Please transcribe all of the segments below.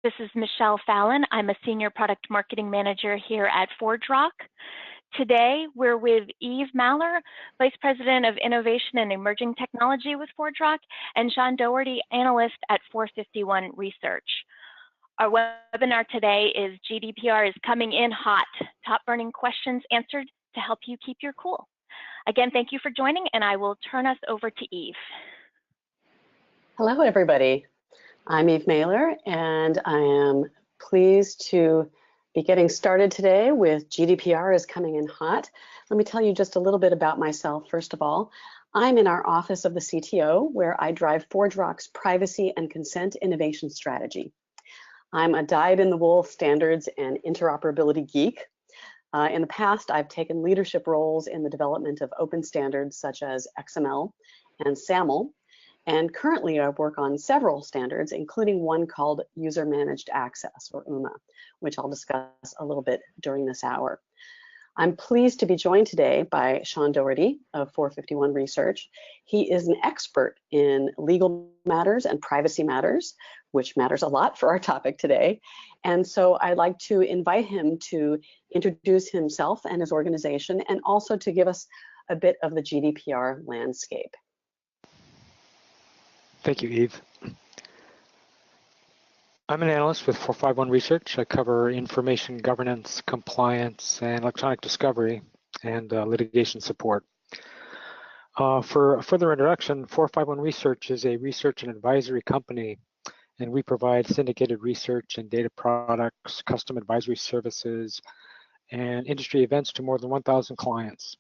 This is Michelle Fallon. I'm a Senior Product Marketing Manager here at ForgeRock. Today, we're with Eve Maller, Vice President of Innovation and Emerging Technology with ForgeRock, and Sean Doherty, Analyst at 451 Research. Our webinar today is GDPR is coming in hot. Top burning questions answered to help you keep your cool. Again, thank you for joining, and I will turn us over to Eve. Hello, everybody. I'm Eve Maller, and I am pleased to be getting started today with GDPR is coming in hot. Let me tell you just a little bit about myself. First of all, I'm in our office of the CTO, where I drive ForgeRock's privacy and consent innovation strategy. I'm a dyed-in-the-wool standards and interoperability geek. In the past, I've taken leadership roles in the development of open standards such as XML and SAML. And currently I work on several standards, including one called User Managed Access, or UMA, which I'll discuss a little bit during this hour. I'm pleased to be joined today by Sean Doherty of 451 Research. He is an expert in legal matters and privacy matters, which matters a lot for our topic today. And so I'd like to invite him to introduce himself and his organization, and also to give us a bit of the GDPR landscape. Thank you, Eve. I'm an analyst with 451 Research. I cover information governance, compliance, and electronic discovery, and litigation support. For a further introduction, 451 Research is a research and advisory company, and we provide syndicated research and data products, custom advisory services, and industry events to more than 1,000 clients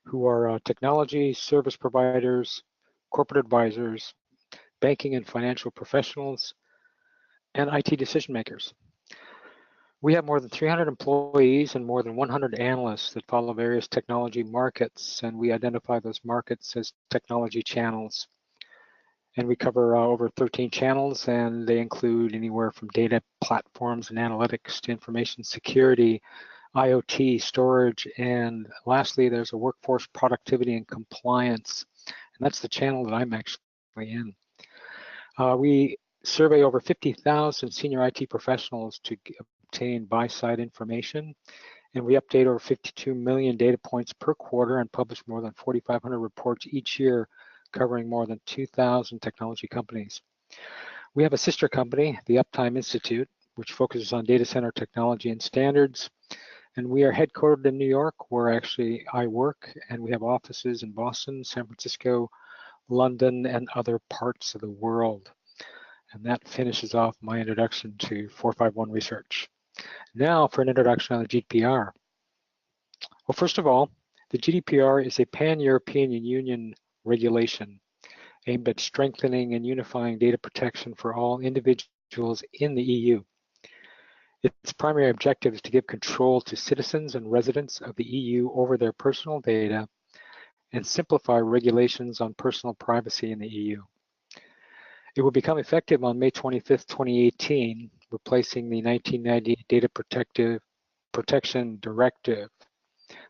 who are technology service providers, corporate advisors, banking and financial professionals, and IT decision makers. We have more than 300 employees and more than 100 analysts that follow various technology markets, and we identify those markets as technology channels. And we cover over 13 channels, and they include anywhere from data platforms and analytics to information security, IoT, storage, and lastly, there's a workforce productivity and compliance. And that's the channel that I'm actually in. We survey over 50,000 senior IT professionals to obtain buy-side information, and we update over 52 million data points per quarter and publish more than 4,500 reports each year covering more than 2,000 technology companies. We have a sister company, the Uptime Institute, which focuses on data center technology and standards, and we are headquartered in New York, where actually I work, and we have offices in Boston, San Francisco, London, and other parts of the world. And that finishes off my introduction to 451 Research. Now for an introduction on the GDPR. Well, first of all, the GDPR is a pan-European Union regulation aimed at strengthening and unifying data protection for all individuals in the EU. Its primary objective is to give control to citizens and residents of the EU over their personal data and simplify regulations on personal privacy in the EU. It will become effective on May 25th, 2018, replacing the 1990 Data Protection Directive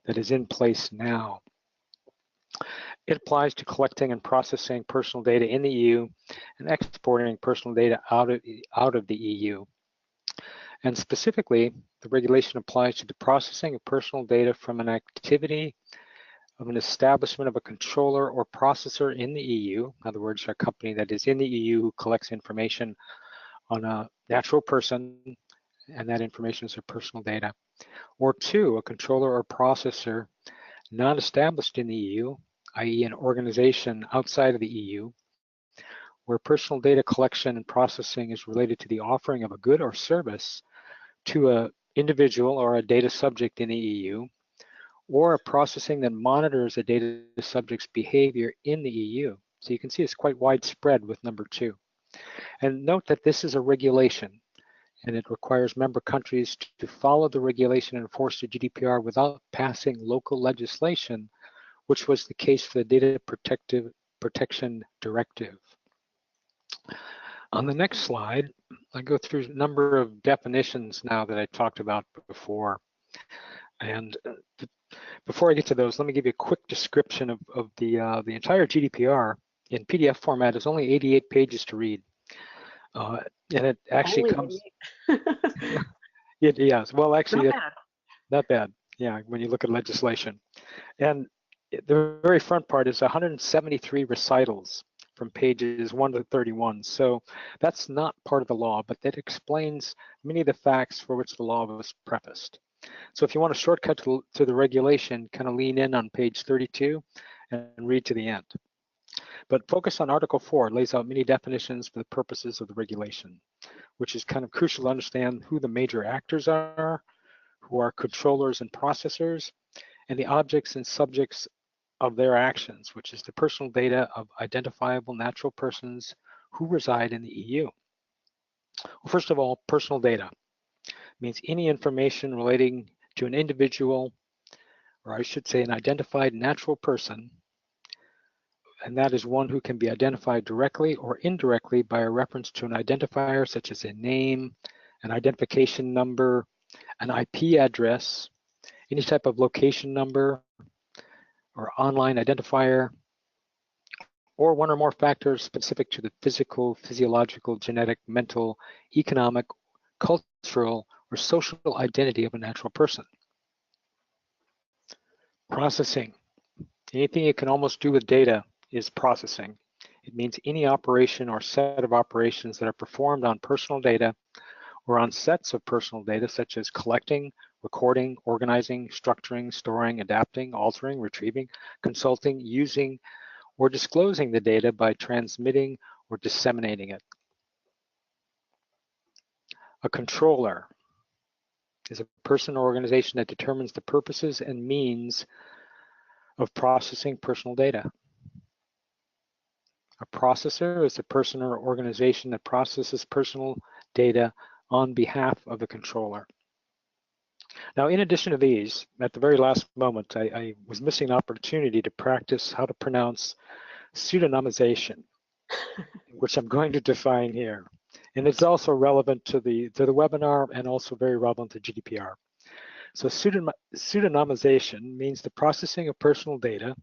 that is in place now. It applies to collecting and processing personal data in the EU and exporting personal data out of the EU. And specifically, the regulation applies to the processing of personal data from an activity of an establishment of a controller or processor in the EU, in other words, a company that is in the EU who collects information on a natural person, and that information is their personal data. Or two, a controller or processor not established in the EU, i.e. an organization outside of the EU, where personal data collection and processing is related to the offering of a good or service to an individual or a data subject in the EU, or a processing that monitors a data subject's behavior in the EU. So you can see it's quite widespread with number two. And note that this is a regulation, and it requires member countries to follow the regulation and enforce the GDPR without passing local legislation, which was the case for the Data Protection Directive. On the next slide, I go through a number of definitions now that I talked about before. And before I get to those, let me give you a quick description of the entire GDPR in PDF format. It's only 88 pages to read. And it actually Only comes, 88. yes, well, actually, Not bad. not bad. Yeah, when you look at legislation. And the very front part is 173 recitals from pages 1 to 31. So that's not part of the law, but that explains many of the facts for which the law was prefaced. So if you want a shortcut to the regulation, kind of lean in on page 32 and read to the end. But focus on Article 4. It lays out many definitions for the purposes of the regulation, which is kind of crucial to understand who the major actors are, who are controllers and processors, and the objects and subjects of their actions, which is the personal data of identifiable natural persons who reside in the EU. Well, first of all, personal data means any information relating to an individual, or I should say an identified natural person, and that is one who can be identified directly or indirectly by a reference to an identifier such as a name, an identification number, an IP address, any type of location number or online identifier, or one or more factors specific to the physical, physiological, genetic, mental, economic, cultural, or social identity of a natural person. Processing. Anything you can almost do with data is processing. It means any operation or set of operations that are performed on personal data or on sets of personal data, such as collecting, recording, organizing, structuring, storing, adapting, altering, retrieving, consulting, using, or disclosing the data by transmitting or disseminating it. A controller is a person or organization that determines the purposes and means of processing personal data. A processor is a person or organization that processes personal data on behalf of the controller. Now, in addition to these, at the very last moment, I was missing an opportunity to practice how to pronounce pseudonymization, which I'm going to define here. And it's also relevant to the webinar and also very relevant to GDPR. So pseudonymization means the processing of personal data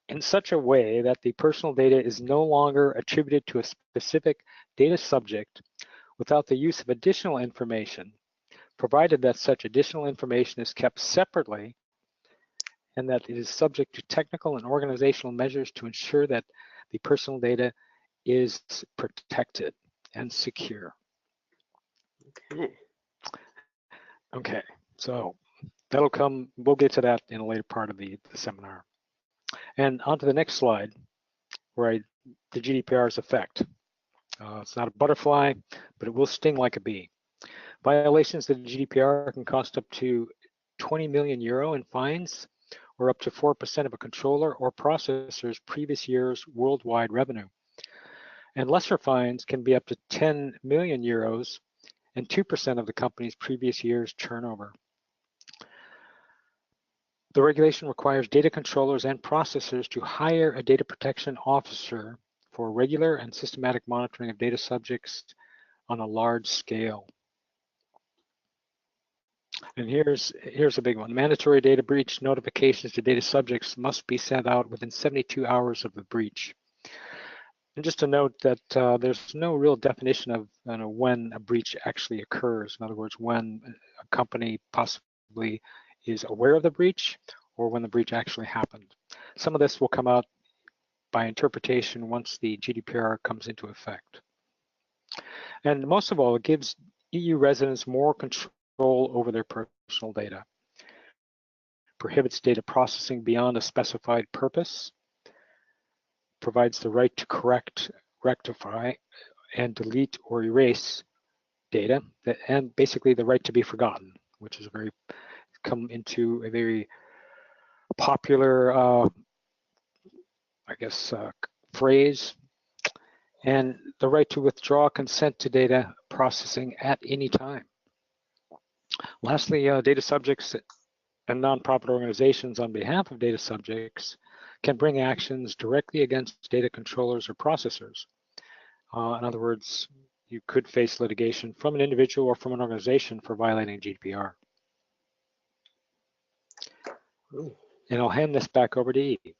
in such a way that the personal data is no longer attributed to a specific data subject without the use of additional information, provided that such additional information is kept separately and that it is subject to technical and organizational measures to ensure that the personal data is protected and secure. Okay, so that'll come, we'll get to that in a later part of the seminar. And on to the next slide, where the GDPR's effect. It's not a butterfly, but it will sting like a bee. Violations of the GDPR can cost up to 20 million euro in fines, or up to 4% of a controller or processor's previous year's worldwide revenue. And lesser fines can be up to 10 million euros and 2% of the company's previous year's turnover. The regulation requires data controllers and processors to hire a data protection officer for regular and systematic monitoring of data subjects on a large scale. And here's a big one. Mandatory data breach notifications to data subjects must be sent out within 72 hours of the breach. And just to note that there's no real definition of when a breach actually occurs. In other words, when a company possibly is aware of the breach or when the breach actually happened. Some of this will come out by interpretation once the GDPR comes into effect. And most of all, it gives EU residents more control over their personal data, prohibits data processing beyond a specified purpose, provides the right to correct, rectify, and delete or erase data, and basically the right to be forgotten, which is come into a very popular, phrase, and the right to withdraw consent to data processing at any time. Lastly, data subjects and nonprofit organizations on behalf of data subjects can bring actions directly against data controllers or processors. In other words, you could face litigation from an individual or from an organization for violating GDPR. And I'll hand this back over to Eve.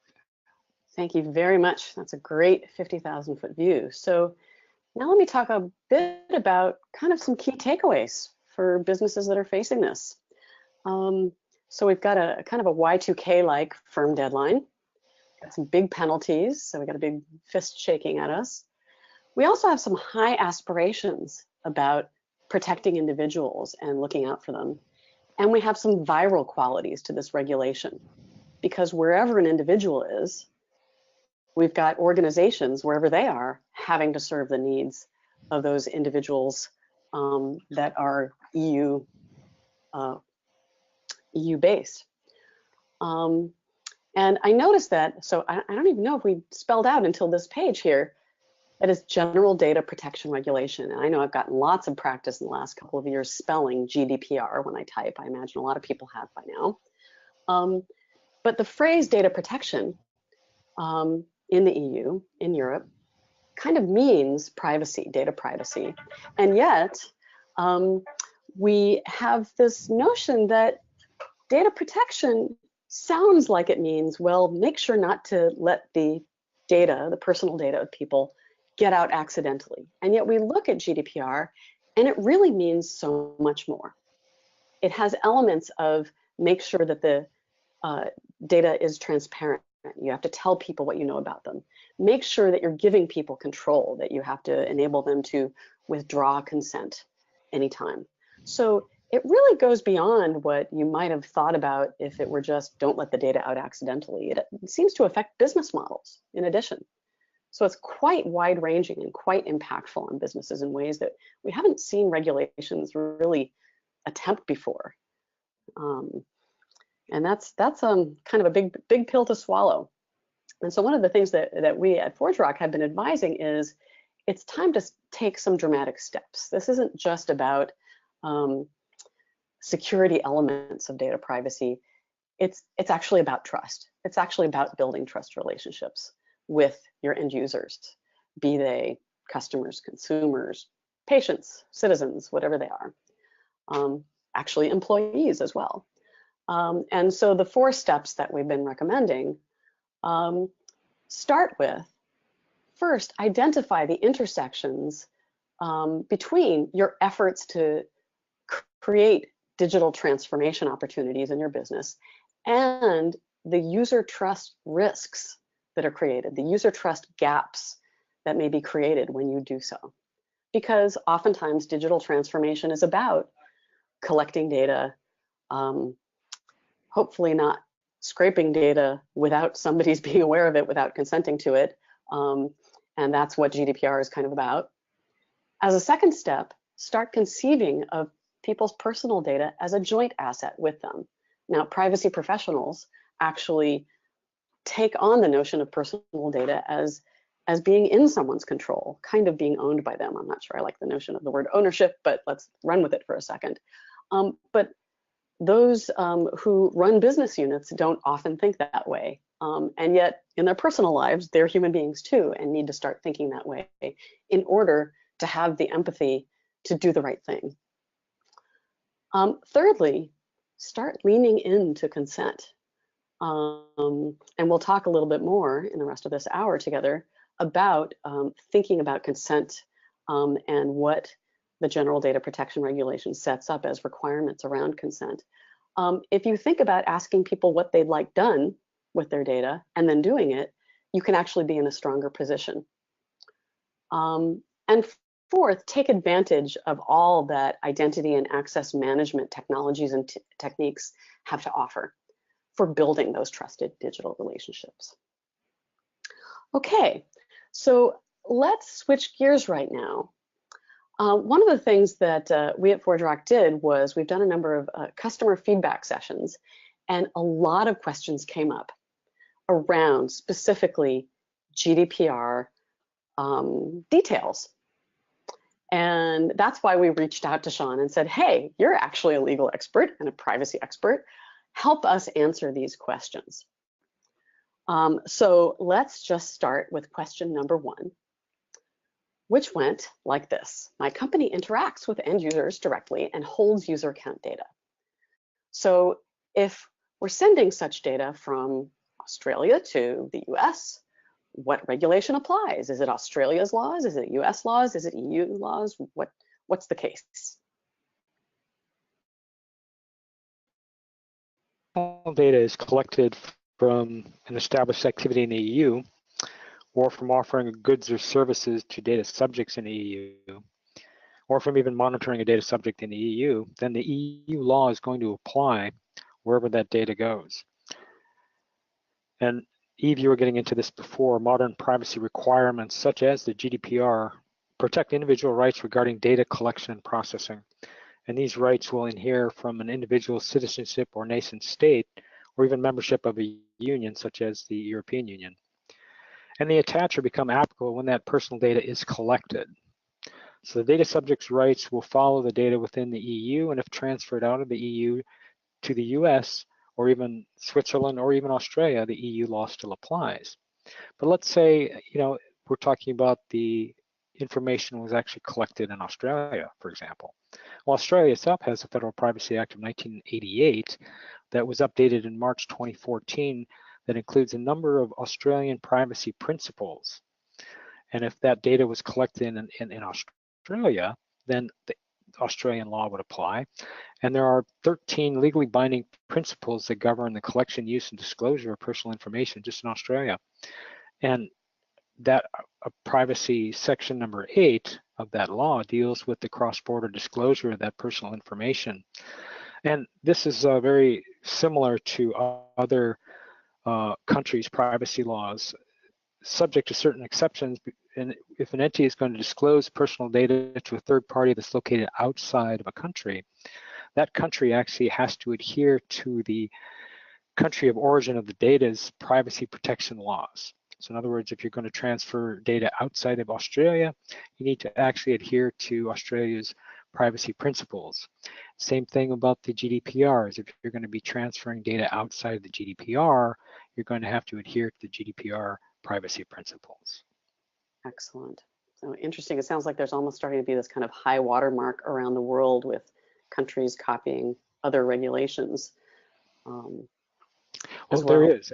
Thank you very much. That's a great 50,000 foot view. So Now let me talk a bit about kind of some key takeaways for businesses that are facing this. So we've got a kind of a Y2K-like firm deadline, got some big penalties, so we got a big fist shaking at us. We also have some high aspirations about protecting individuals and looking out for them. And we have some viral qualities to this regulation, because wherever an individual is, we've got organizations, wherever they are, having to serve the needs of those individuals that are EU based. And I noticed that, so I don't even know if we spelled out until this page here, that is General Data Protection Regulation. And I know I've gotten lots of practice in the last couple of years spelling GDPR when I type. I imagine a lot of people have by now. But the phrase data protection in the EU, in Europe, kind of means privacy, data privacy. And yet, we have this notion that data protection sounds like it means, well, make sure not to let the data, the personal data of people, get out accidentally. And yet we look at GDPR and it really means so much more. It has elements of make sure that the data is transparent. You have to tell people what you know about them. Make sure that you're giving people control, that you have to enable them to withdraw consent anytime. So it really goes beyond what you might have thought about if it were just don't let the data out accidentally. It seems to affect business models in addition. So it's quite wide ranging and quite impactful on businesses in ways that we haven't seen regulations really attempt before. And that's kind of a big pill to swallow. And so one of the things that we at ForgeRock have been advising is it's time to take some dramatic steps. This isn't just about security elements of data privacy. It's actually about trust. It's actually about building trust relationships with your end users, be they customers, consumers, patients, citizens, whatever they are, actually employees as well. And so the 4 steps that we've been recommending start with, first, identify the intersections between your efforts to create digital transformation opportunities in your business and the user trust risks that are created, the user trust gaps that may be created when you do so. Because oftentimes digital transformation is about collecting data, hopefully not scraping data without somebody's being aware of it, without consenting to it. And that's what GDPR is kind of about. As a second step, start conceiving of people's personal data as a joint asset with them. Now, privacy professionals actually take on the notion of personal data as being in someone's control, kind of being owned by them. I'm not sure I like the notion of the word ownership, but let's run with it for a second. But those who run business units don't often think that way. And yet in their personal lives, they're human beings too, and need to start thinking that way in order to have the empathy to do the right thing. Thirdly, start leaning into consent. And we'll talk a little bit more in the rest of this hour together about thinking about consent and what the General Data Protection Regulation sets up as requirements around consent. If you think about asking people what they'd like done with their data and then doing it, you can actually be in a stronger position. And fourth, take advantage of all that identity and access management technologies and techniques have to offer for building those trusted digital relationships. Okay, so let's switch gears right now. One of the things that we at ForgeRock did was we've done a number of customer feedback sessions, and a lot of questions came up around specifically GDPR details. And that's why we reached out to Sean and said, hey, you're actually a legal expert and a privacy expert. Help us answer these questions. So let's just start with question number 1, which went like this. My company interacts with end users directly and holds user account data. So if we're sending such data from Australia to the US what regulation applies? Is it Australia's laws? Is it US laws? Is it EU laws? What's the case? Data is collected from an established activity in the EU, or from offering goods or services to data subjects in the EU, or from even monitoring a data subject in the EU, then the EU law is going to apply wherever that data goes. And Eve, you were getting into this before, modern privacy requirements such as the GDPR protect individual rights regarding data collection and processing. And these rights will inhere from an individual's citizenship or nation state, or even membership of a union such as the European Union. And they attach or become applicable when that personal data is collected. So the data subject's rights will follow the data within the EU, and if transferred out of the EU to the US, or even Switzerland, or even Australia, the EU law still applies. But let's say, we're talking about the information was actually collected in Australia, for example. Well, Australia itself has a Federal Privacy Act of 1988 that was updated in March 2014 that includes a number of Australian privacy principles. And if that data was collected in Australia, then the Australian law would apply. And there are 13 legally binding principles that govern the collection, use, and disclosure of personal information just in Australia. And that privacy section number 8 of that law deals with the cross-border disclosure of that personal information. And this is very similar to other countries' privacy laws, subject to certain exceptions. And if an entity is going to disclose personal data to a third party that's located outside of a country, that country actually has to adhere to the country of origin of the data's privacy protection laws. So in other words, if you're going to transfer data outside of Australia, you need to actually adhere to Australia's privacy principles. Same thing about the GDPRs. If you're going to be transferring data outside of the GDPR, you're going to have to adhere to the GDPR privacy principles. Excellent. So interesting. It sounds like there's almost starting to be this kind of high watermark around the world with countries copying other regulations. Well, there's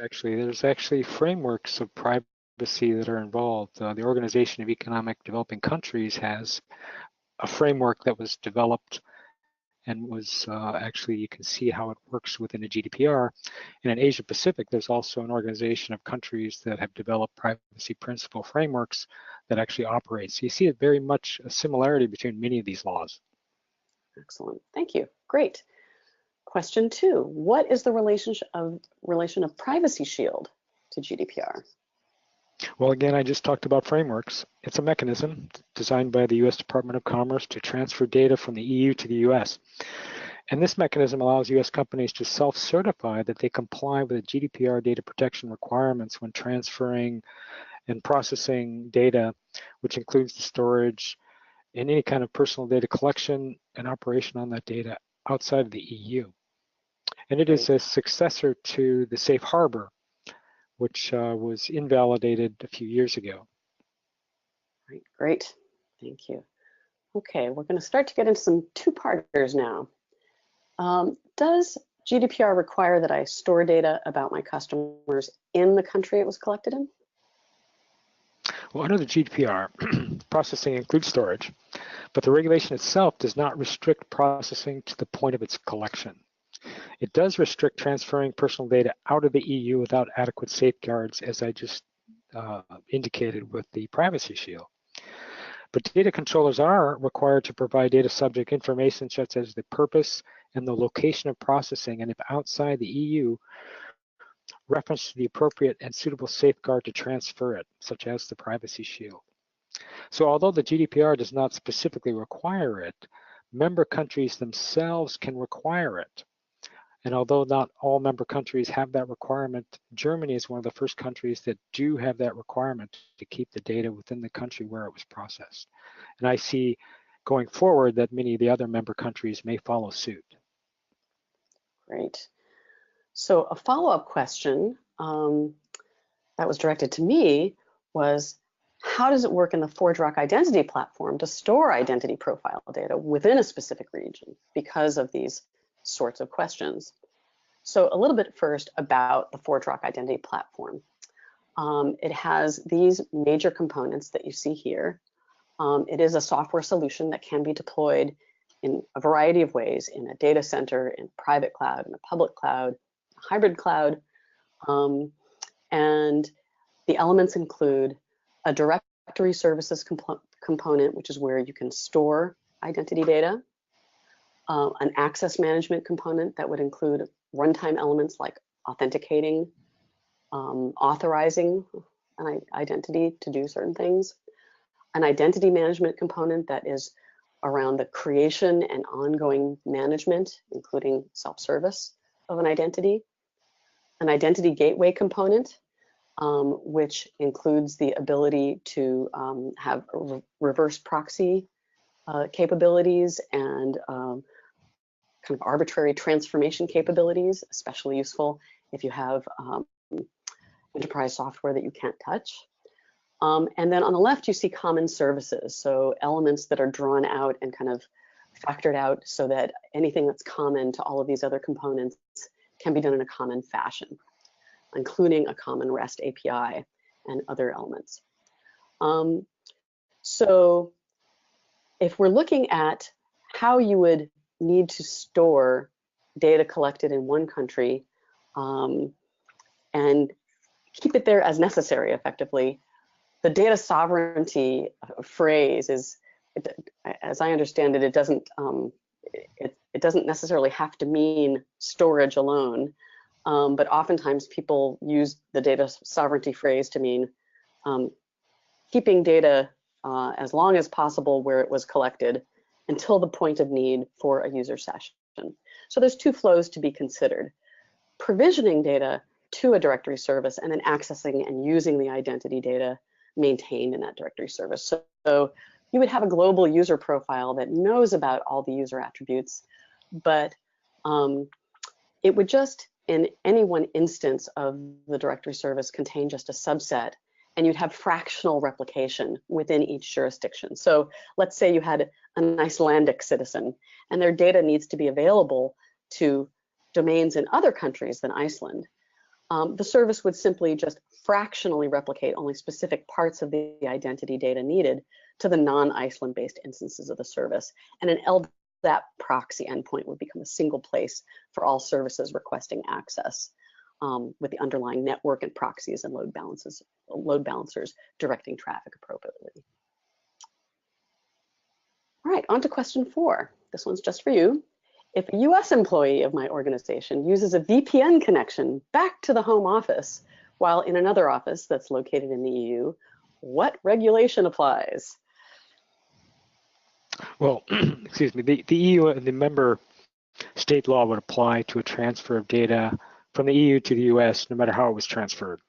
actually frameworks of privacy that are involved. The Organization of Economic Developing Countries has a framework that was developed and was actually, you can see how it works within the GDPR. And in Asia Pacific, there's also an organization of countries that have developed privacy principle frameworks that actually operate. So you see it very much a similarity between many of these laws. Excellent, thank you, great. Question 2, what is the relation of Privacy Shield to GDPR? Well, again, I just talked about frameworks. It's a mechanism designed by the U.S. Department of Commerce to transfer data from the EU to the U.S. And this mechanism allows U.S. companies to self-certify that they comply with the GDPR data protection requirements when transferring and processing data, which includes the storage and any kind of personal data collection and operation on that data outside of the EU. And it is a successor to the Safe Harbor, which was invalidated a few years ago. Great, thank you. Okay, we're going to start to get into some two-parters now. Does GDPR require that I store data about my customers in the country it was collected in? Well, under the GDPR, processing includes storage, but the regulation itself does not restrict processing to the point of its collection. It does restrict transferring personal data out of the EU without adequate safeguards, as I just indicated with the Privacy Shield. But data controllers are required to provide data subject information such as the purpose and the location of processing, and if outside the EU, reference to the appropriate and suitable safeguard to transfer it, such as the Privacy Shield. So although the GDPR does not specifically require it, member countries themselves can require it. And although not all member countries have that requirement, Germany is one of the first countries that do have that requirement to keep the data within the country where it was processed. And I see going forward that many of the other member countries may follow suit. Great. So a follow-up question that was directed to me was, how does it work in the ForgeRock identity platform to store identity profile data within a specific region because of these sorts of questions? So a little bit first about the ForgeRock identity platform. It has these major components that you see here. It is a software solution that can be deployed in a variety of ways, in a data center, in private cloud, in a public cloud, hybrid cloud. And the elements include a directory services component, which is where you can store identity data, an access management component that would include runtime elements like authenticating, authorizing an identity to do certain things, an identity management component that is around the creation and ongoing management, including self-service of an identity gateway component, which includes the ability to have reverse proxy capabilities and kind of arbitrary transformation capabilities, especially useful if you have enterprise software that you can't touch. And then on the left, you see common services, so elements that are drawn out and kind of factored out so that anything that's common to all of these other components can be done in a common fashion, including a common REST API and other elements. So if we're looking at how you would need to store data collected in one country and keep it there as necessary effectively, the data sovereignty phrase is, as I understand it, it doesn't necessarily have to mean storage alone, but oftentimes people use the data sovereignty phrase to mean keeping data as long as possible where it was collected until the point of need for a user session. So there's two flows to be considered: provisioning data to a directory service and then accessing and using the identity data maintained in that directory service. So you would have a global user profile that knows about all the user attributes, but it would just, in any one instance of the directory service, contain just a subset, and you'd have fractional replication within each jurisdiction. So let's say you had an Icelandic citizen and their data needs to be available to domains in other countries than Iceland. The service would simply just fractionally replicate only specific parts of the identity data needed to the non-Iceland based instances of the service, and an LDAP proxy endpoint would become a single place for all services requesting access, with the underlying network and proxies and load balancers directing traffic appropriately. All right, on to question 4. This one's just for you. If a US employee of my organization uses a VPN connection back to the home office while in another office that's located in the EU, what regulation applies? Well, excuse me, the EU and the member state law would apply to a transfer of data from the EU to the US, no matter how it was transferred.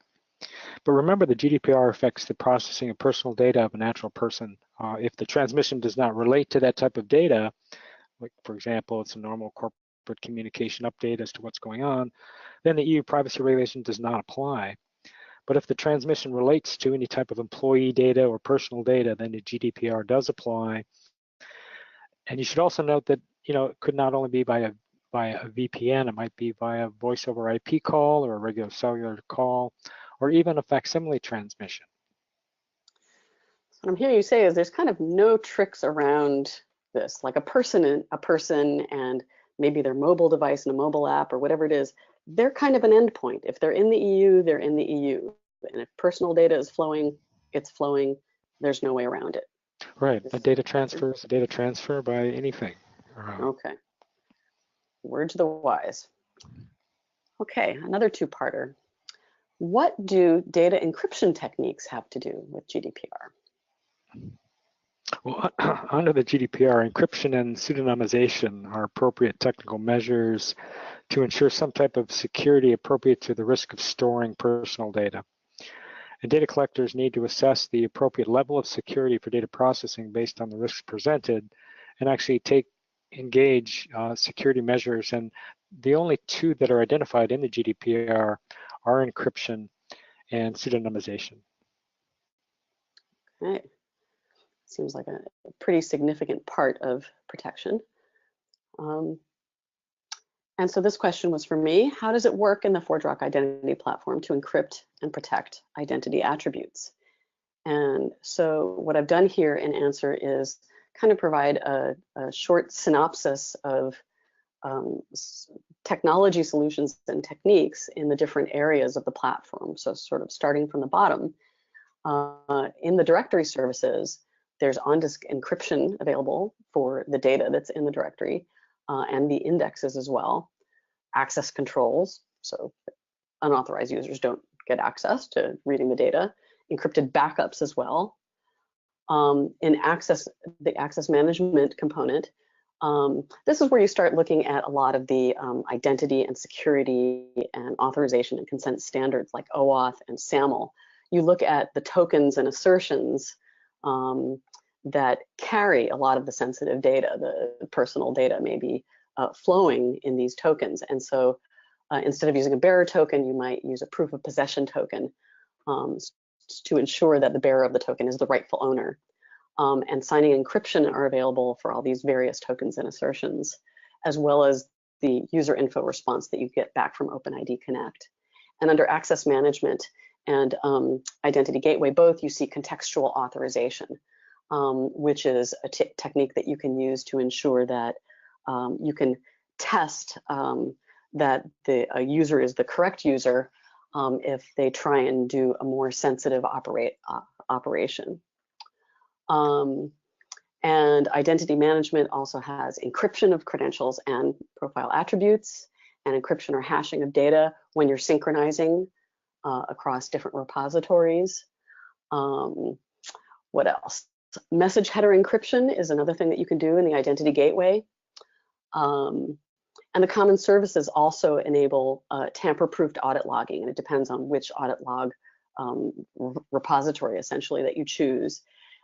But remember, the GDPR affects the processing of personal data of a natural person. If the transmission does not relate to that type of data, like for example, it's a normal corporate communication update as to what's going on, then the EU privacy regulation does not apply. But if the transmission relates to any type of employee data or personal data, then the GDPR does apply. And you should also note that, it could not only be by a VPN, it might be via voice over IP call or a regular cellular call, or even a facsimile transmission. What I'm hearing you say is there's kind of no tricks around this, like a person and maybe their mobile device and a mobile app or whatever it is, they're kind of an endpoint. If they're in the EU, they're in the EU. And if personal data is flowing, it's flowing. There's no way around it. Right, a data transfer is a data transfer by anything. Okay, word to the wise. Okay, another two-parter. What do data encryption techniques have to do with GDPR? Well, under the GDPR, encryption and pseudonymization are appropriate technical measures to ensure some type of security appropriate to the risk of storing personal data. And data collectors need to assess the appropriate level of security for data processing based on the risks presented and actually engage security measures. And the only two that are identified in the GDPR are encryption and pseudonymization. Okay. Seems like a pretty significant part of protection. And so this question was for me: how does it work in the ForgeRock identity platform to encrypt and protect identity attributes? And so what I've done here in answer is kind of provide a short synopsis of technology solutions and techniques in the different areas of the platform. So sort of starting from the bottom, in the directory services, there's on-disk encryption available for the data that's in the directory and the indexes as well. Access controls, so unauthorized users don't get access to reading the data. Encrypted backups as well. In the access management component, this is where you start looking at a lot of the identity and security and authorization and consent standards like OAuth and SAML. You look at the tokens and assertions that carry a lot of the sensitive data. The personal data may be flowing in these tokens. And so instead of using a bearer token, you might use a proof of possession token to ensure that the bearer of the token is the rightful owner. And signing and encryption are available for all these various tokens and assertions, as well as the user info response that you get back from OpenID Connect. And under access management and identity gateway both, you see contextual authorization, which is a technique that you can use to ensure that you can test that a user is the correct user if they try and do a more sensitive operation. And identity management also has encryption of credentials and profile attributes, and encryption or hashing of data when you're synchronizing across different repositories. What else? Message header encryption is another thing that you can do in the identity gateway. And the common services also enable tamper-proofed audit logging, and it depends on which audit log repository essentially that you choose,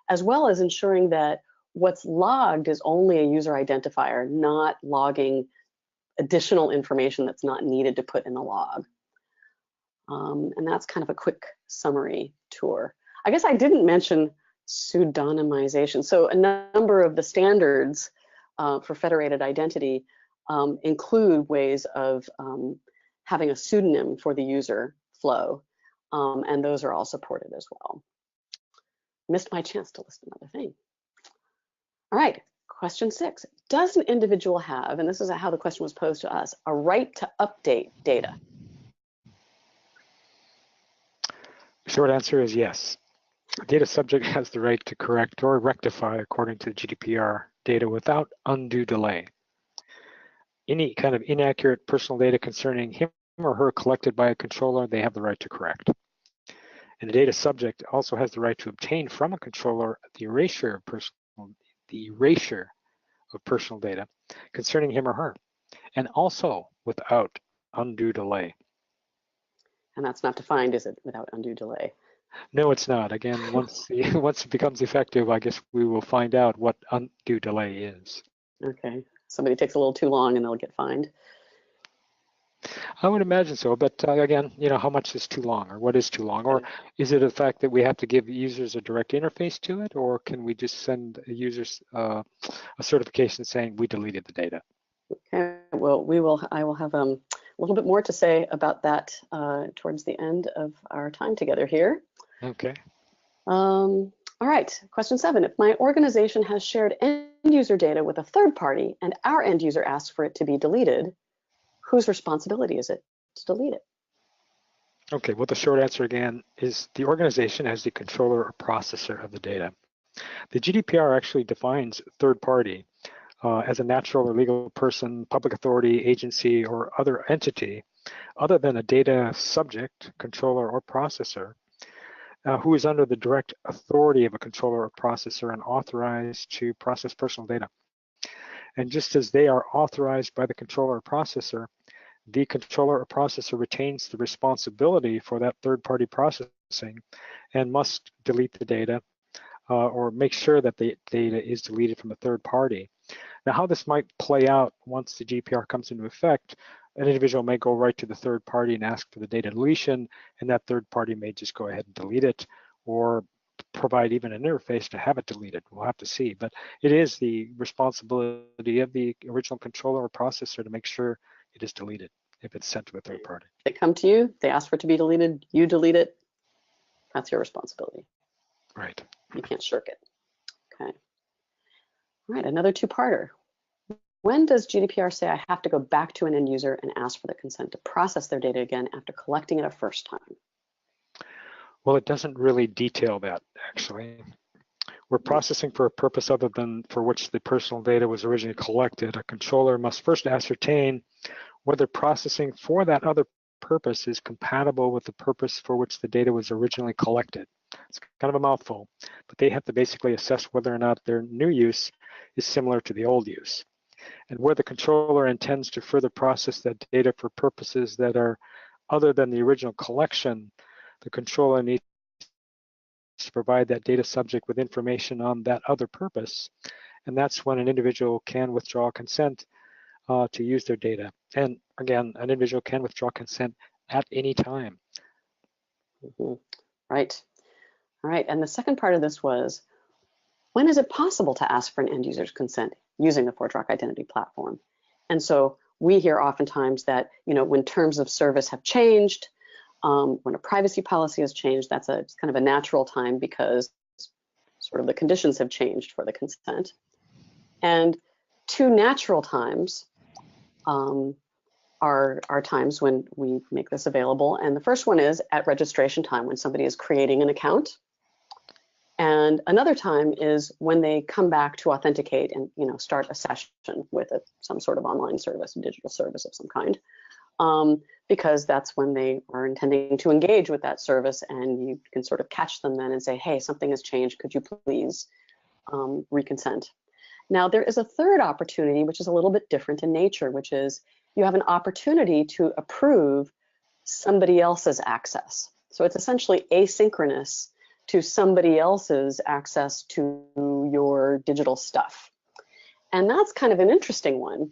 as well as ensuring that what's logged is only a user identifier, not logging additional information that's not needed to put in the log. And that's kind of a quick summary tour. I guess I didn't mention pseudonymization. So a number of the standards for federated identity include ways of having a pseudonym for the user flow, and those are all supported as well. Missed my chance to list another thing. All right, question 6. Does an individual have, and this is how the question was posed to us, a right to update data? Short answer is yes. A data subject has the right to correct or rectify, according to GDPR, data without undue delay. Any kind of inaccurate personal data concerning him or her collected by a controller, they have the right to correct. And the data subject also has the right to obtain from a controller the erasure of personal data concerning him or her, and also without undue delay. And that's not defined, is it, without undue delay? No, it's not. Again, once it becomes effective, I guess we will find out what undue delay is. Okay, somebody takes a little too long and they'll get fined. I would imagine so, but again, how much is too long, or what is too long, or is it a fact that we have to give users a direct interface to it, or can we just send users a certification saying we deleted the data? Okay, well, I will have a little bit more to say about that towards the end of our time together here. Okay. All right, question 7. If my organization has shared end user data with a third party and our end user asks for it to be deleted, whose responsibility is it to delete it? Okay, well, the short answer again is the organization as the controller or processor of the data. The GDPR actually defines third party as a natural or legal person, public authority, agency, or other entity other than a data subject, controller, or processor who is under the direct authority of a controller or processor and authorized to process personal data. And just as they are authorized by the controller or processor, the controller or processor retains the responsibility for that third-party processing and must delete the data or make sure that the data is deleted from a third party. Now, how this might play out once the GDPR comes into effect, an individual may go right to the third party and ask for the data deletion, and that third party may just go ahead and delete it, or provide even an interface to have it deleted. We'll have to see, but it is the responsibility of the original controller or processor to make sure it is deleted if it's sent to a third party. They come to you, they ask for it to be deleted, you delete it. That's your responsibility. Right. You can't shirk it. Okay. All right, another two-parter. When does GDPR say I have to go back to an end user and ask for the consent to process their data again after collecting it a first time? Well, it doesn't really detail that, actually. We're processing for a purpose other than for which the personal data was originally collected. A controller must first ascertain whether processing for that other purpose is compatible with the purpose for which the data was originally collected. It's kind of a mouthful, but they have to basically assess whether or not their new use is similar to the old use. And where the controller intends to further process that data for purposes that are other than the original collection, the controller needs to provide that data subject with information on that other purpose. And that's when an individual can withdraw consent to use their data. And again, an individual can withdraw consent at any time. Mm-hmm. Right. All right. And the second part of this was, when is it possible to ask for an end user's consent using the ForgeRock identity platform? And so we hear oftentimes that, when terms of service have changed, when a privacy policy has changed, it's kind of a natural time because sort of the conditions have changed for the consent. And two natural times are times when we make this available. And the first one is at registration time, when somebody is creating an account. And another time is when they come back to authenticate and start a session with some sort of online service, digital service of some kind, because that's when they are intending to engage with that service, and you can sort of catch them then and say, hey, something has changed, could you please reconsent? Now, there is a third opportunity, which is a little bit different in nature, which is you have an opportunity to approve somebody else's access. So it's essentially asynchronous to somebody else's access to your digital stuff. And that's kind of an interesting one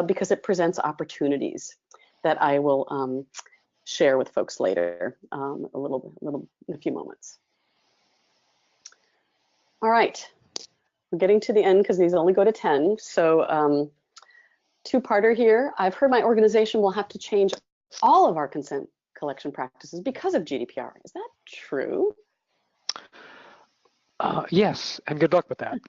because it presents opportunities that I will share with folks later a little in a few moments. All right, we're getting to the end because these only go to 10. So two-parter here. I've heard my organization will have to change all of our consent collection practices because of GDPR. Is that true? Yes, and good luck with that.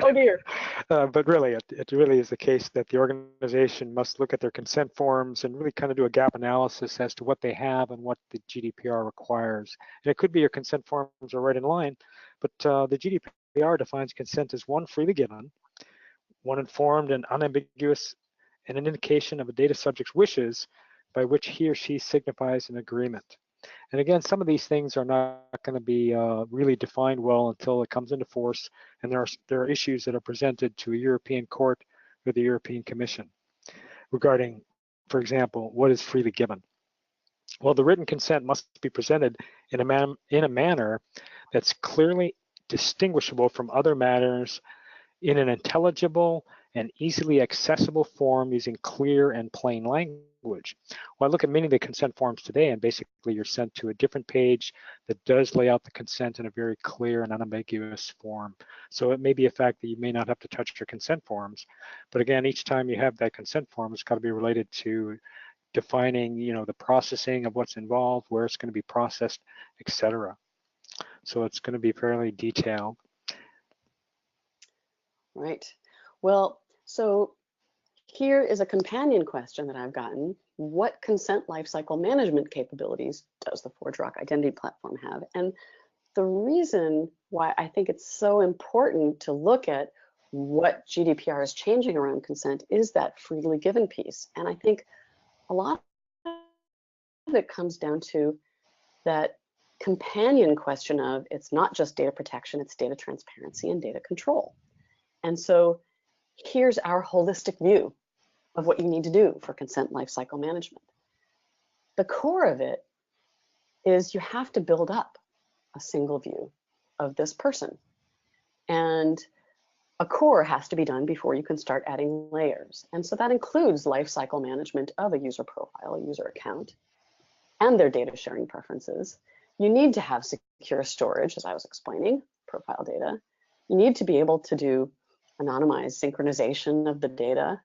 Oh dear. But really, it really is the case that the organization must look at their consent forms and really kind of do a gap analysis as to what they have and what the GDPR requires. And it could be your consent forms are right in line, but the GDPR defines consent as one freely given, one informed and unambiguous, and an indication of a data subject's wishes by which he or she signifies an agreement. And again, some of these things are not going to be really defined well until it comes into force, and there are issues that are presented to a European court or the European Commission regarding, for example, what is freely given. Well, the written consent must be presented in a manner that's clearly distinguishable from other matters in an intelligible and easily accessible form using clear and plain language. Well, I look at many of the consent forms today, and basically you're sent to a different page that does lay out the consent in a very clear and unambiguous form. So it may be a fact that you may not have to touch your consent forms, but again, each time you have that consent form, it's got to be related to defining, the processing of what's involved, where it's going to be processed, etc. So it's going to be fairly detailed. Right. Well, so here is a companion question that I've gotten. What consent lifecycle management capabilities does the ForgeRock identity platform have? And the reason why I think it's so important to look at what GDPR is changing around consent is that freely given piece. And I think a lot of it comes down to that companion question of it's not just data protection, it's data transparency and data control. And so here's our holistic view of what you need to do for consent lifecycle management. The core of it is you have to build up a single view of this person. And a core has to be done before you can start adding layers. And so that includes lifecycle management of a user profile, a user account, and their data sharing preferences. You need to have secure storage, as I was explaining, profile data. You need to be able to do anonymized synchronization of the data.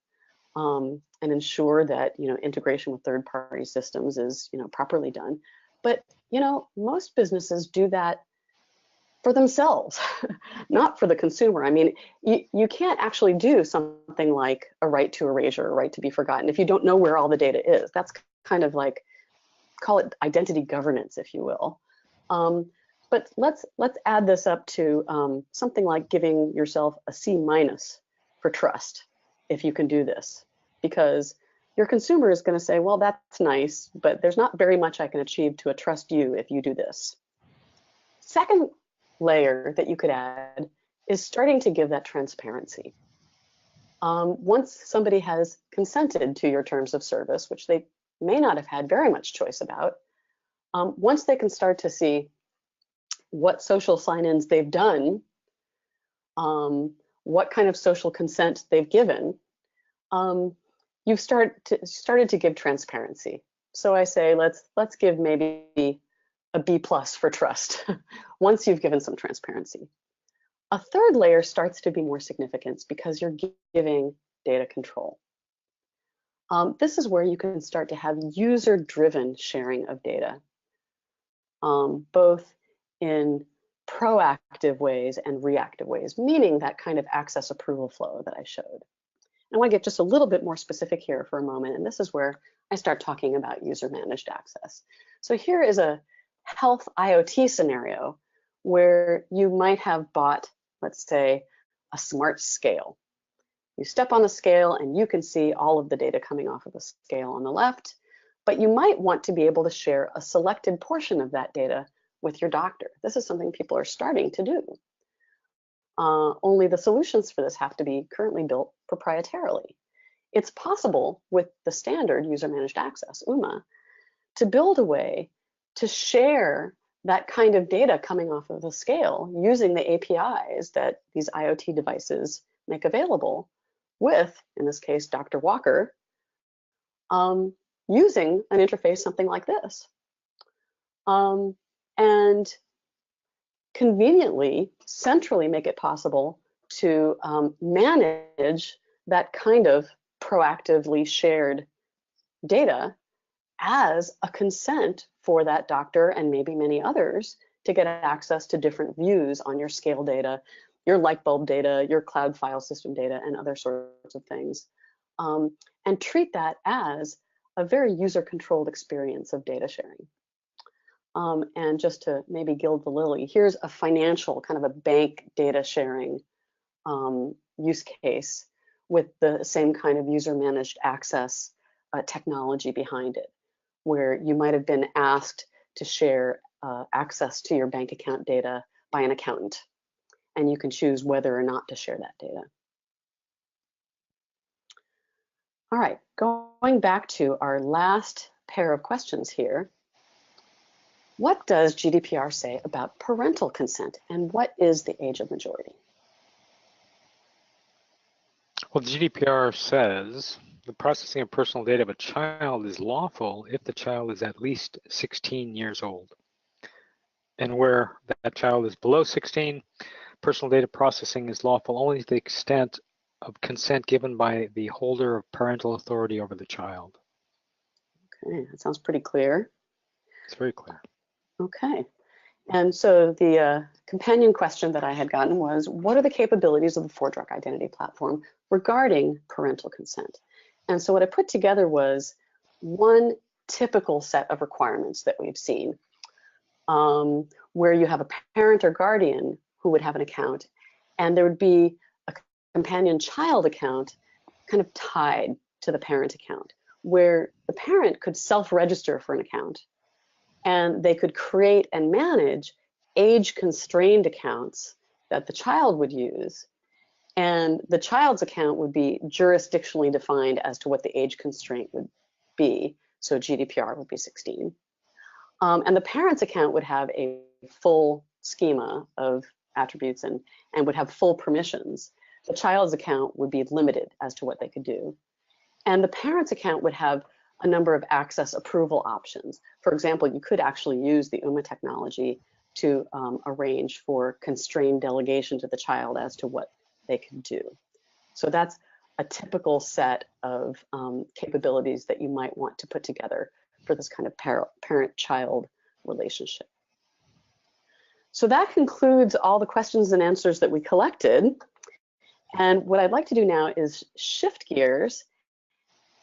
and ensure that integration with third-party systems is properly done. But most businesses do that for themselves, not for the consumer. I mean, you can't actually do something like a right to erasure, a right to be forgotten, if you don't know where all the data is. That's kind of like, call it identity governance, if you will. But let's add this up to something like giving yourself a C- for trust, if you can do this, because your consumer is going to say, well, that's nice, but there's not very much I can achieve to trust you if you do this. Second layer that you could add is starting to give that transparency. Once somebody has consented to your terms of service, which they may not have had very much choice about, once they can start to see what social sign-ins they've done, what kind of social consent they've given, you've started to give transparency. So I say, let's give maybe a B+ for trust once you've given some transparency. A third layer starts to be more significant because you're giving data control. This is where you can start to have user-driven sharing of data, both in proactive ways and reactive ways, meaning that kind of access approval flow that I showed. I want to get just a little bit more specific here for a moment, and this is where I start talking about user-managed access. So here is a health IoT scenario where you might have bought, let's say, a smart scale. You step on the scale and you can see all of the data coming off of the scale on the left, but you might want to be able to share a selected portion of that data with your doctor. This is something people are starting to do. Only the solutions for this have to be currently built proprietarily. It's possible with the standard user-managed access, UMA, to build a way to share that kind of data coming off of the scale using the APIs that these IoT devices make available with, in this case, Dr. Walker, using an interface something like this. And conveniently, centrally make it possible to manage that kind of proactively shared data as a consent for that doctor and maybe many others to get access to different views on your scale data, your light bulb data, your cloud file system data, and other sorts of things, and treat that as a very user-controlled experience of data sharing. And just to maybe gild the lily, here's a financial, kind of a bank data sharing use case with the same kind of user-managed access technology behind it, where you might have been asked to share access to your bank account data by an accountant, and you can choose whether or not to share that data. All right, going back to our last pair of questions here. What does GDPR say about parental consent, and what is the age of majority? Well, GDPR says the processing of personal data of a child is lawful if the child is at least 16 years old. And where that child is below 16, personal data processing is lawful only to the extent of consent given by the holder of parental authority over the child. Okay, that sounds pretty clear. It's very clear. Okay, and so the companion question that I had gotten was, what are the capabilities of the ForgeRock identity platform regarding parental consent? And so what I put together was one typical set of requirements that we've seen, where you have a parent or guardian who would have an account, and there would be a companion child account kind of tied to the parent account, where the parent could self-register for an account, and they could create and manage age-constrained accounts that the child would use. And the child's account would be jurisdictionally defined as to what the age constraint would be. So GDPR would be 16. And the parent's account would have a full schema of attributes and would have full permissions. The child's account would be limited as to what they could do. And the parent's account would have a number of access approval options. For example, you could actually use the UMA technology to arrange for constrained delegation to the child as to what they could do. So that's a typical set of capabilities that you might want to put together for this kind of parent-child relationship. So that concludes all the questions and answers that we collected. And what I'd like to do now is shift gears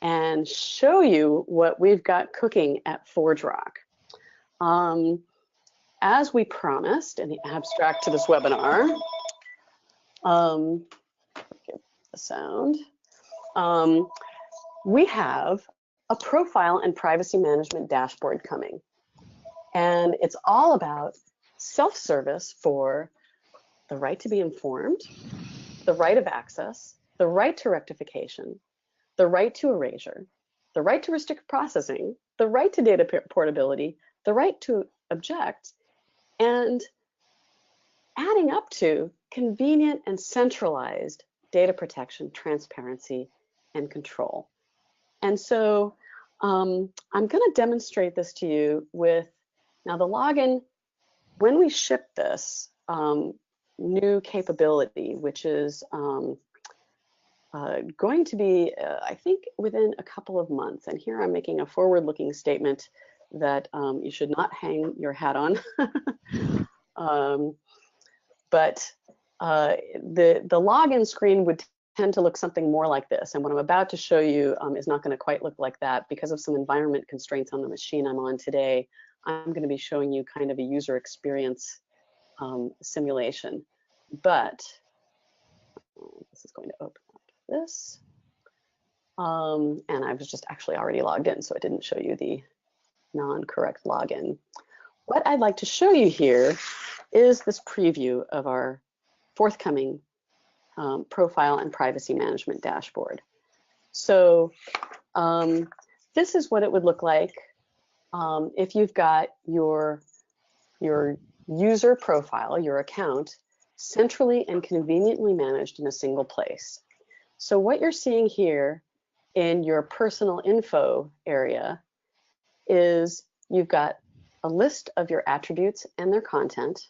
and show you what we've got cooking at ForgeRock. As we promised in the abstract to this webinar, forgive the sound, we have a profile and privacy management dashboard coming. And it's all about self-service for the right to be informed, the right of access, the right to rectification, the right to erasure, the right to restrict processing, the right to data portability, the right to object, and adding up to convenient and centralized data protection, transparency, and control. And so I'm going to demonstrate this to you with, now the login, when we ship this new capability, which is going to be, I think, within a couple of months. And here I'm making a forward-looking statement that you should not hang your hat on. But the login screen would tend to look something more like this. And what I'm about to show you is not going to quite look like that because of some environment constraints on the machine I'm on today. I'm going to be showing you kind of a user experience simulation. But this is going to open up this. And I was just actually already logged in, so it didn't show you the non-correct login. What I'd like to show you here is this preview of our forthcoming profile and privacy management dashboard. So this is what it would look like if you've got your user profile, your account, centrally and conveniently managed in a single place. So what you're seeing here in your personal info area is you've got a list of your attributes and their content.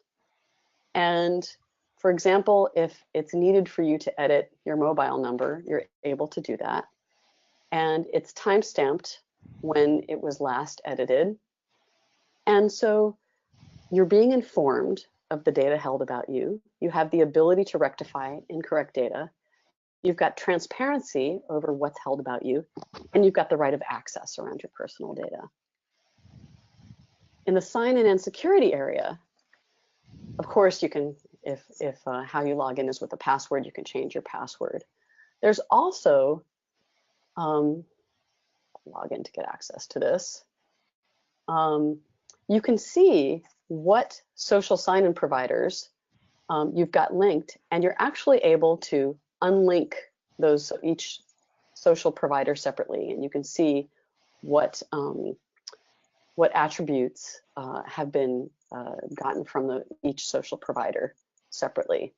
And for example, if it's needed for you to edit your mobile number, you're able to do that. And it's timestamped when it was last edited. And so you're being informed of the data held about you. You have the ability to rectify incorrect data. You've got transparency over what's held about you, and you've got the right of access around your personal data. In the sign-in and security area, of course, you can, if how you log in is with a password, you can change your password. There's also, log in to get access to this. You can see what social sign-in providers you've got linked, and you're actually able to unlink those, each social provider separately, and you can see what attributes have been gotten from each social provider separately.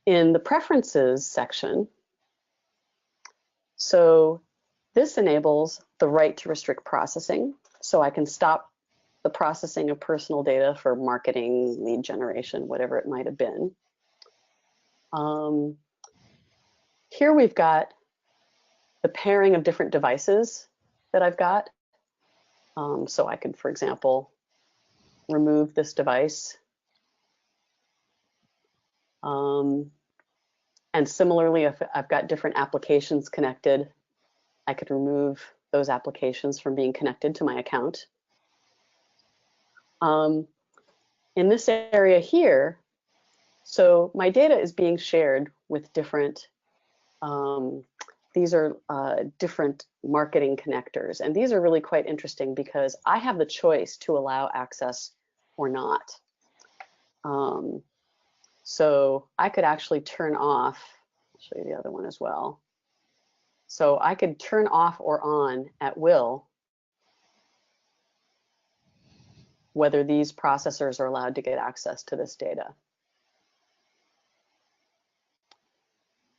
In the preferences section, so this enables the right to restrict processing, so I can stop the processing of personal data for marketing, lead generation, whatever it might have been. Here we've got the pairing of different devices that I've got. So I could, for example, remove this device. And similarly, if I've got different applications connected, I could remove those applications from being connected to my account. In this area here, so my data is being shared with different, these are different marketing connectors. And these are really quite interesting because I have the choice to allow access or not. So I could actually turn off, I'll show you the other one as well. So I could turn off or on at will whether these processors are allowed to get access to this data.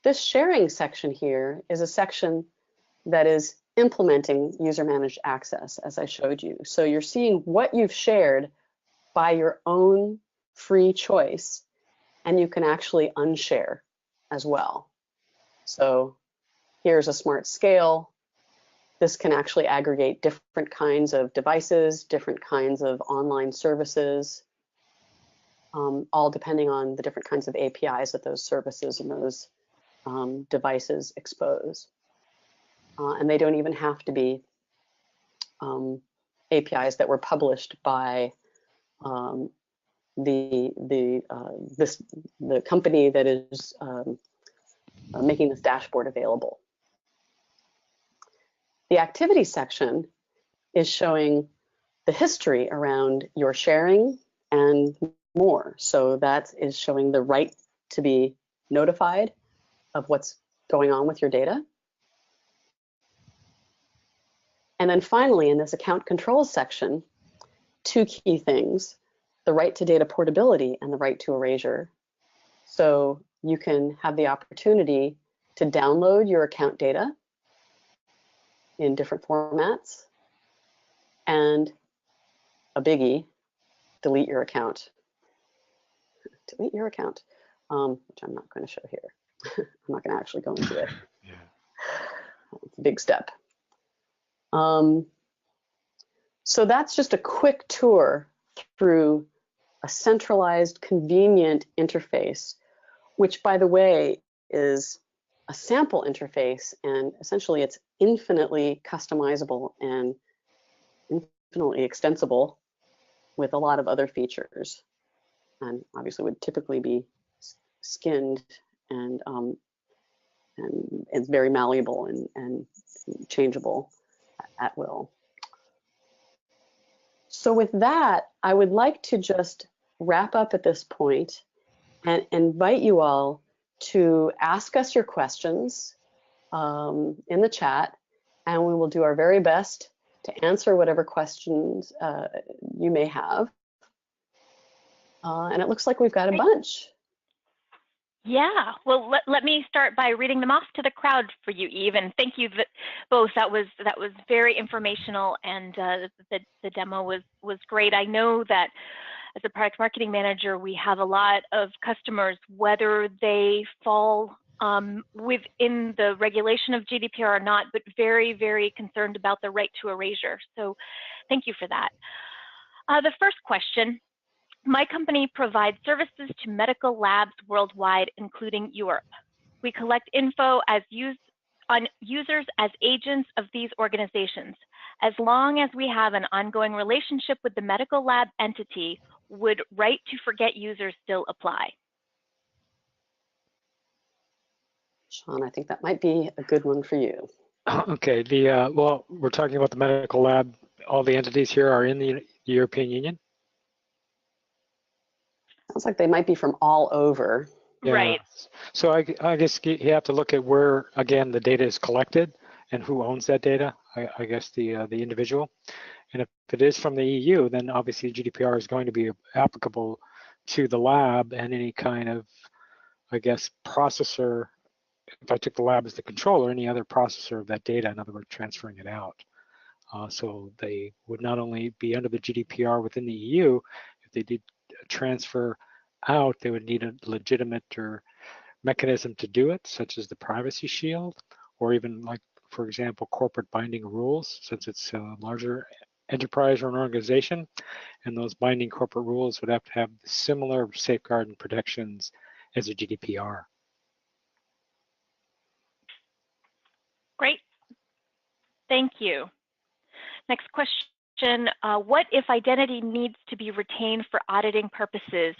This sharing section here is a section that is implementing user-managed access, as I showed you. So you're seeing what you've shared by your own free choice, and you can actually unshare as well. So here's a smart scale. This can actually aggregate different kinds of devices, different kinds of online services, all depending on the different kinds of APIs that those services and those devices expose. And they don't even have to be APIs that were published by the company that is making this dashboard available. The activity section is showing the history around your sharing and more. So that is showing the right to be notified of what's going on with your data. And then finally, in this account controls section, two key things: the right to data portability and the right to erasure. So you can have the opportunity to download your account data in different formats, and a biggie, delete your account. Delete your account, which I'm not going to show here. I'm not going to actually go into it. Yeah. It's a big step. So that's just a quick tour through a centralized, convenient interface, which, by the way, is a sample interface, and essentially it's infinitely customizable and infinitely extensible with a lot of other features, and obviously would typically be skinned and it's very malleable and changeable at will. So with that, I would like to just wrap up at this point and invite you all to ask us your questions in the chat, and we will do our very best to answer whatever questions you may have. And it looks like we've got a bunch. Yeah, well, let me start by reading them off to the crowd for you, Eve, and thank you both. That was very informational, and the demo was great. I know that as a product marketing manager, we have a lot of customers, whether they fall within the regulation of GDPR or not, but very, very concerned about the right to erasure. So thank you for that. The first question: my company provides services to medical labs worldwide, including Europe. We collect info on users as agents of these organizations. As long as we have an ongoing relationship with the medical lab entity, would right to forget users still apply? Sean, I think that might be a good one for you. Okay, well, we're talking about the medical lab. All the entities here are in the European Union? Sounds like they might be from all over. Yeah. Right. So I guess you have to look at where, again, the data is collected and who owns that data. I guess the individual. And if it is from the EU, then obviously GDPR is going to be applicable to the lab and any kind of, I guess, processor. If I took the lab as the controller, any other processor of that data, in other words, transferring it out. So they would not only be under the GDPR within the EU, if they did transfer out, they would need a legitimate or mechanism to do it, such as the privacy shield, or even, like, for example, corporate binding rules, since it's a larger enterprise or an organization, and those binding corporate rules would have to have similar safeguard and protections as a GDPR. Great. Thank you. Next question, what if identity needs to be retained for auditing purposes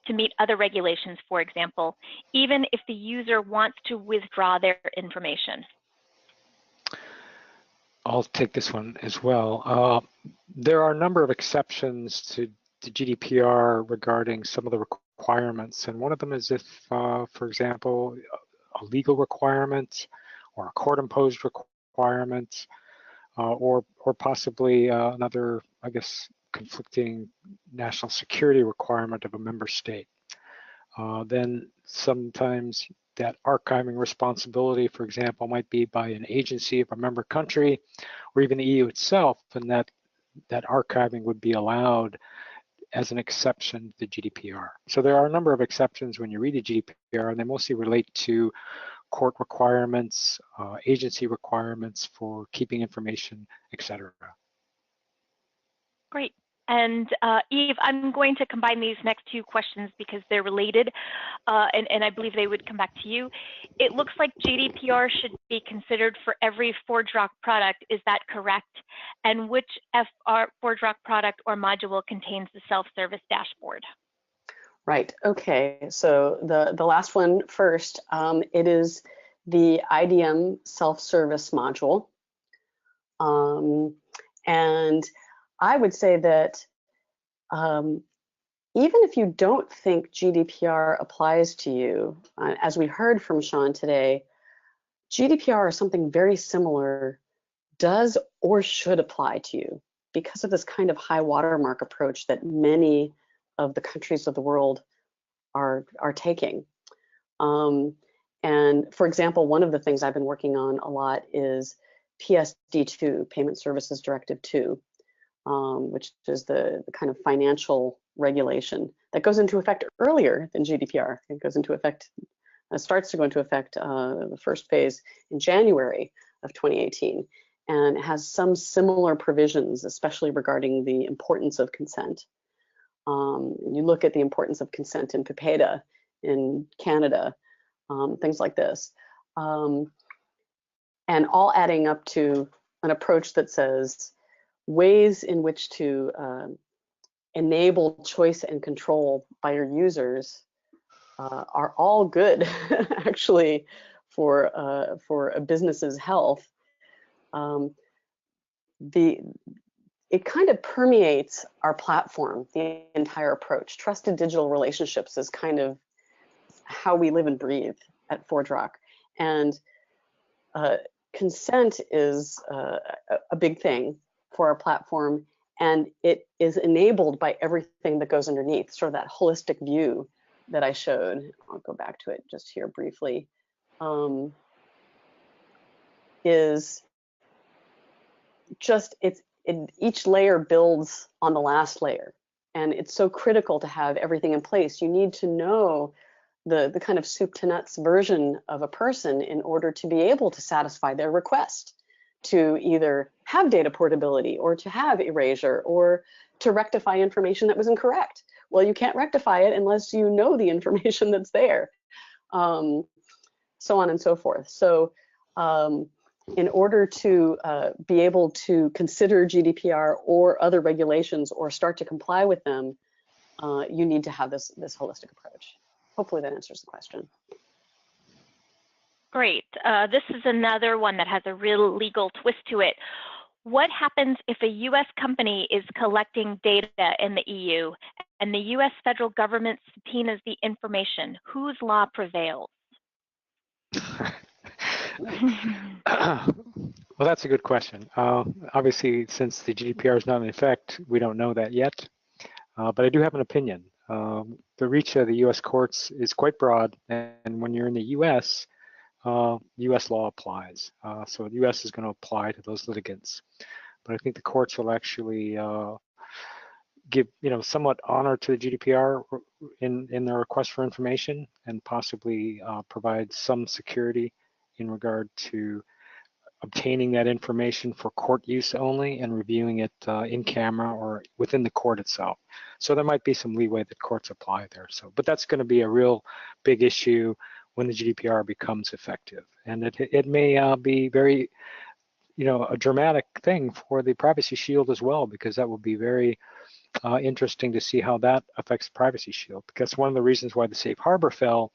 to meet other regulations, for example, even if the user wants to withdraw their information? I'll take this one as well. There are a number of exceptions to the GDPR regarding some of the requirements, and one of them is if, for example, a legal requirement or a court-imposed requirement, or possibly another, I guess, conflicting national security requirement of a member state. Then sometimes that archiving responsibility, for example, might be by an agency of a member country or even the EU itself, and that archiving would be allowed as an exception to the GDPR. So there are a number of exceptions when you read the GDPR, and they mostly relate to court requirements, agency requirements for keeping information, etc. Great. And Eve, I'm going to combine these next two questions because they're related, and I believe they would come back to you. It looks like GDPR should be considered for every ForgeRock product. Is that correct? And which ForgeRock product or module contains the self-service dashboard? Right. Okay. So the last one first. It is the IDM self-service module, and I would say that even if you don't think GDPR applies to you, as we heard from Sean today, GDPR or something very similar does or should apply to you because of this kind of high watermark approach that many of the countries of the world are taking. And for example, one of the things I've been working on a lot is PSD2, Payment Services Directive 2. Which is the kind of financial regulation that goes into effect earlier than GDPR. It goes into effect, starts to go into effect the first phase in January of 2018, and has some similar provisions, especially regarding the importance of consent. You look at the importance of consent in PIPEDA in Canada, things like this, and all adding up to an approach that says, ways in which to enable choice and control by your users are all good, actually, for a business's health. It kind of permeates our platform, the entire approach. Trusted digital relationships is kind of how we live and breathe at ForgeRock, and consent is a big thing for our platform, and it is enabled by everything that goes underneath, sort of that holistic view that I showed. I'll go back to it just here briefly. Is just each layer builds on the last layer, and it's so critical to have everything in place. You need to know the kind of soup to nuts version of a person in order to be able to satisfy their request to either have data portability or to have erasure or to rectify information that was incorrect. Well, you can't rectify it unless you know the information that's there, so on and so forth. So in order to be able to consider GDPR or other regulations or start to comply with them, you need to have this holistic approach. Hopefully that answers the question. Great. This is another one that has a real legal twist to it. What happens if a U.S. company is collecting data in the EU and the U.S. federal government subpoenas the information? Whose law prevails? Well, that's a good question. Obviously, since the GDPR is not in effect, we don't know that yet. But I do have an opinion. The reach of the U.S. courts is quite broad, and when you're in the U.S., U.S. law applies. So the U.S. is going to apply to those litigants. But I think the courts will actually give, somewhat honor to the GDPR in their request for information, and possibly provide some security in regard to obtaining that information for court use only and reviewing it in camera or within the court itself. So there might be some leeway that courts apply there. So, but that's going to be a real big issue when the GDPR becomes effective, and it may be very, a dramatic thing for the Privacy Shield as well, because that will be very interesting to see how that affects the Privacy Shield. Because one of the reasons why the safe harbor fell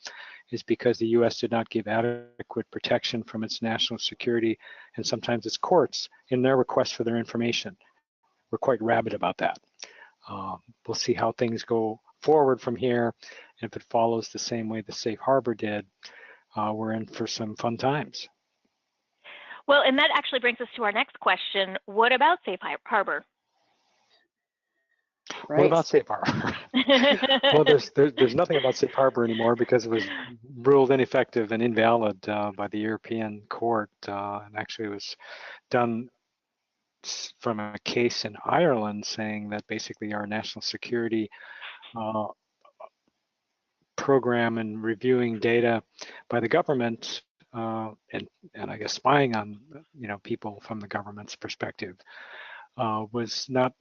is because the U.S. did not give adequate protection from its national security and sometimes its courts in their request for their information. We're quite rabid about that. We'll see how things go forward from here. And if it follows the same way the safe harbor did, we're in for some fun times. Well, and that actually brings us to our next question. What about safe harbor? Right. What about safe harbor? Well, there's nothing about safe harbor anymore because it was ruled ineffective and invalid by the European court, and actually it was done from a case in Ireland saying that basically our national security program and reviewing data by the government and I guess spying on people from the government's perspective was not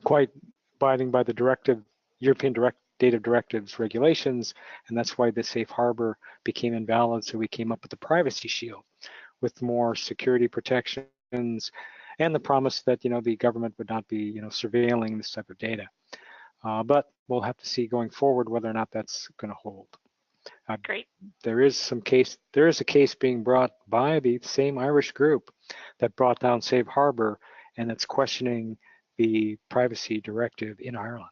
quite abiding by the European Data Directive's regulations, and that's why the safe harbor became invalid. So we came up with the Privacy Shield with more security protections and the promise that the government would not be surveilling this type of data. But we'll have to see going forward whether or not that's going to hold. Great. There is a case being brought by the same Irish group that brought down Safe Harbor, and it's questioning the privacy directive in Ireland.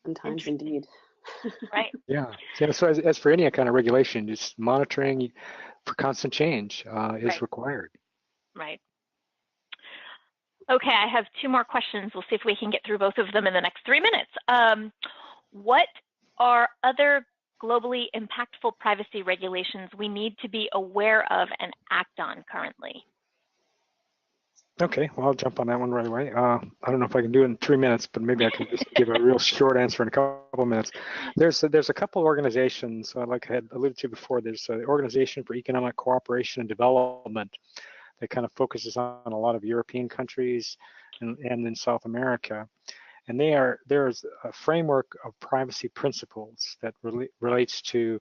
Sometimes indeed. Right. Yeah. So as for any kind of regulation, just monitoring for constant change is required. Right. Okay, I have 2 more questions. We'll see if we can get through both of them in the next 3 minutes. What are other globally impactful privacy regulations we need to be aware of and act on currently? Okay, well, I'll jump on that one right away. I don't know if I can do it in 3 minutes, but maybe I can just give a real short answer in a couple minutes. There's a couple of organizations, like I had alluded to before. There's the Organization for Economic Cooperation and Development that kind of focuses on a lot of European countries and in South America. And there's a framework of privacy principles that relates to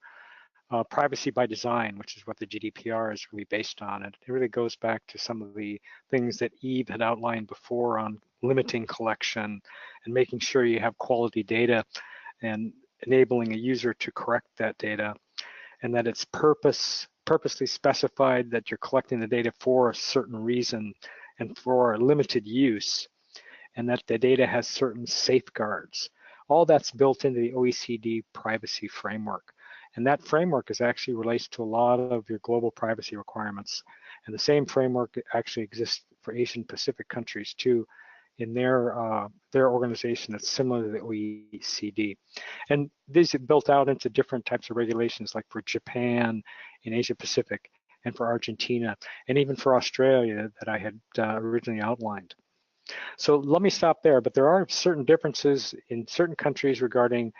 privacy by design, which is what the GDPR is really based on. It really goes back to some of the things that Eve had outlined before on limiting collection and making sure you have quality data and enabling a user to correct that data, and that it's purposely specified that you're collecting the data for a certain reason and for a limited use, and that the data has certain safeguards. All that's built into the OECD privacy framework. And that framework actually relates to a lot of your global privacy requirements. And the same framework actually exists for Asian Pacific countries too, in their organization that's similar to the OECD. And these are built out into different types of regulations, like for Japan in Asia Pacific, and for Argentina, and even for Australia that I had originally outlined. So let me stop there, but there are certain differences in certain countries regarding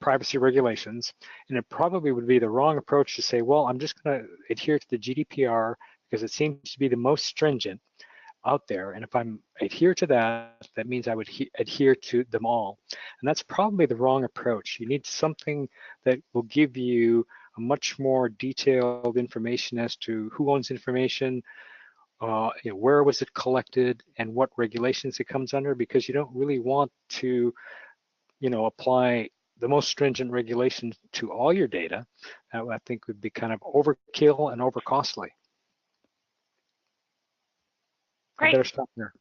privacy regulations, and it probably would be the wrong approach to say, well, I'm just going to adhere to the GDPR because it seems to be the most stringent out there, and if I'm adhere to that, that means I would adhere to them all. And that's probably the wrong approach. You need something that will give you a much more detailed information as to who owns information, where was it collected, and what regulations it comes under, because you don't really want to apply the most stringent regulations to all your data. That I think would be kind of overkill and over costly. Great. I better stop there.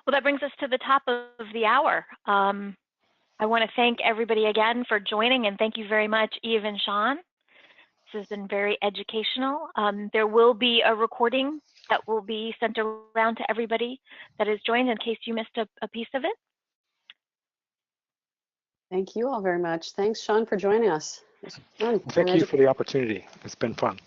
Well, that brings us to the top of the hour. I want to thank everybody again for joining, and thank you very much, Eve and Sean. This has been very educational. There will be a recording that will be sent around to everybody that has joined in case you missed a piece of it. Thank you all very much. Thanks, Sean, for joining us. Thank you for the opportunity. It's been fun.